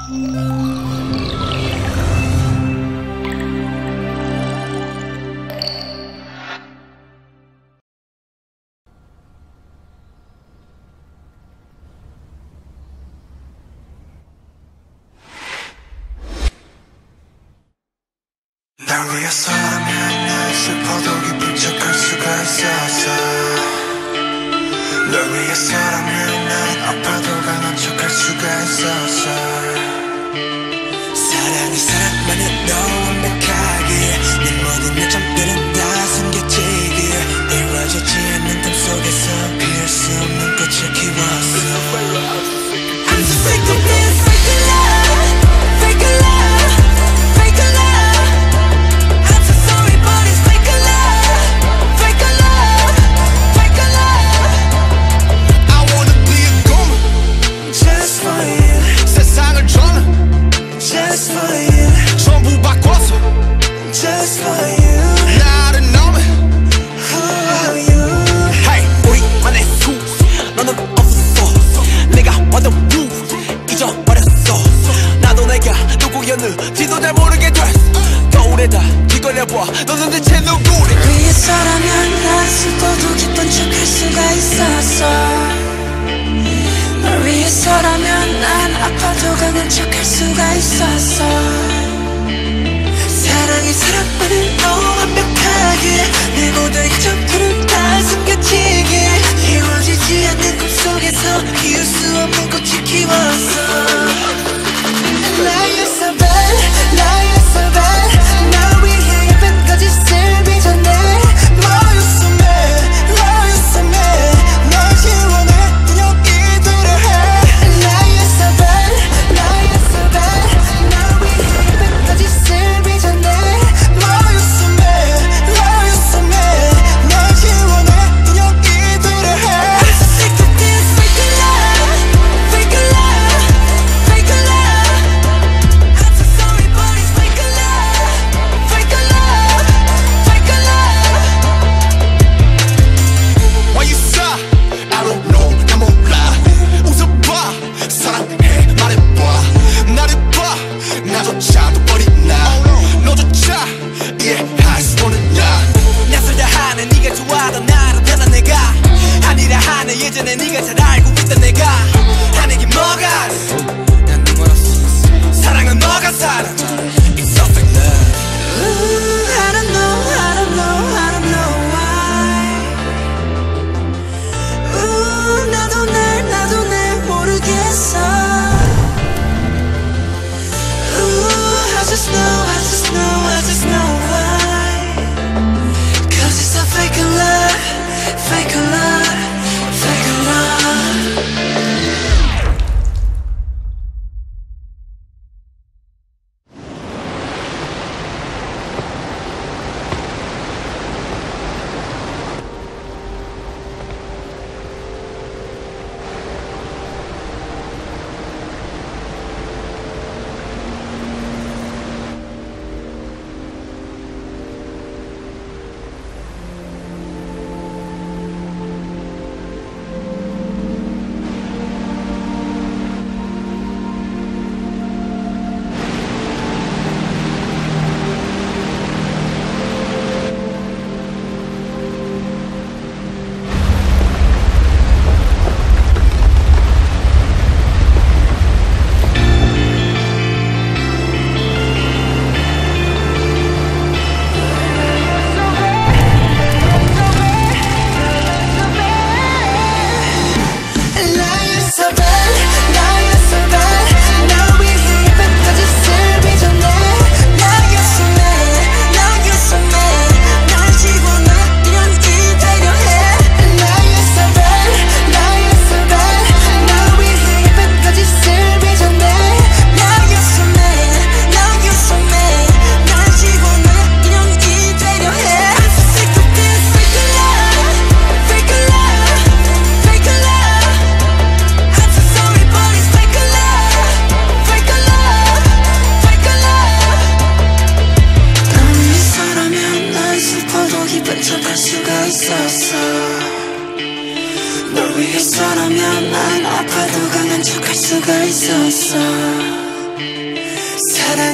날 위해서라면 난 슬퍼도 기쁜 척할 수가 있었어. 널 위해서라면 난 아파도 강한 척할 수가 있었어. 사랑이 사랑만은 완벽하게 내 모든 요점들은 다 숨겨지길 이루어지지 않는 꿈 속에서 피울 수 없는 꽃을 키웠어. I'm so sick of this fake love, fake love, fake love. I'm so sorry but it's fake love, fake love, fake love. I wanna be a goon just for you. 세상을 저는 just for you. 전부 바꿔서 just for you. 나를 너무 who are you? Hey, 우리만의 수 너는 없었어. 내가 완전 무 잊어버렸어. 나도 내가 누구였는지도 잘 모르게 됐어. 거울에다 뒤걸려봐 너는 대체 누구래? 위해서라면 난 슬퍼도 기쁜 척할 수가 있었어. 널 위해서라면 난 아파도 강한 척할 수가 있었어. 사랑이 사랑만은 너무 완벽하게 내 모든 이점들은 다 숨겨지게 이루어지지 않는 꿈속에서 피울 수 없는 꽃을 키웠어. 나였어 bad, 나였어 bad. 날 위해 예쁜 거짓을 빚어내. 너였어 mad, 너였어 mad. 널 지워내 여기들어 해. 나였어 bad,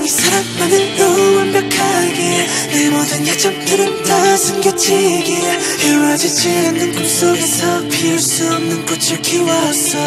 이 사랑만으로 완벽하게 내 모든 약점들은 다 숨겨지기에 이루어지지 않는 꿈속에서 피울 수 없는 꽃을 키웠어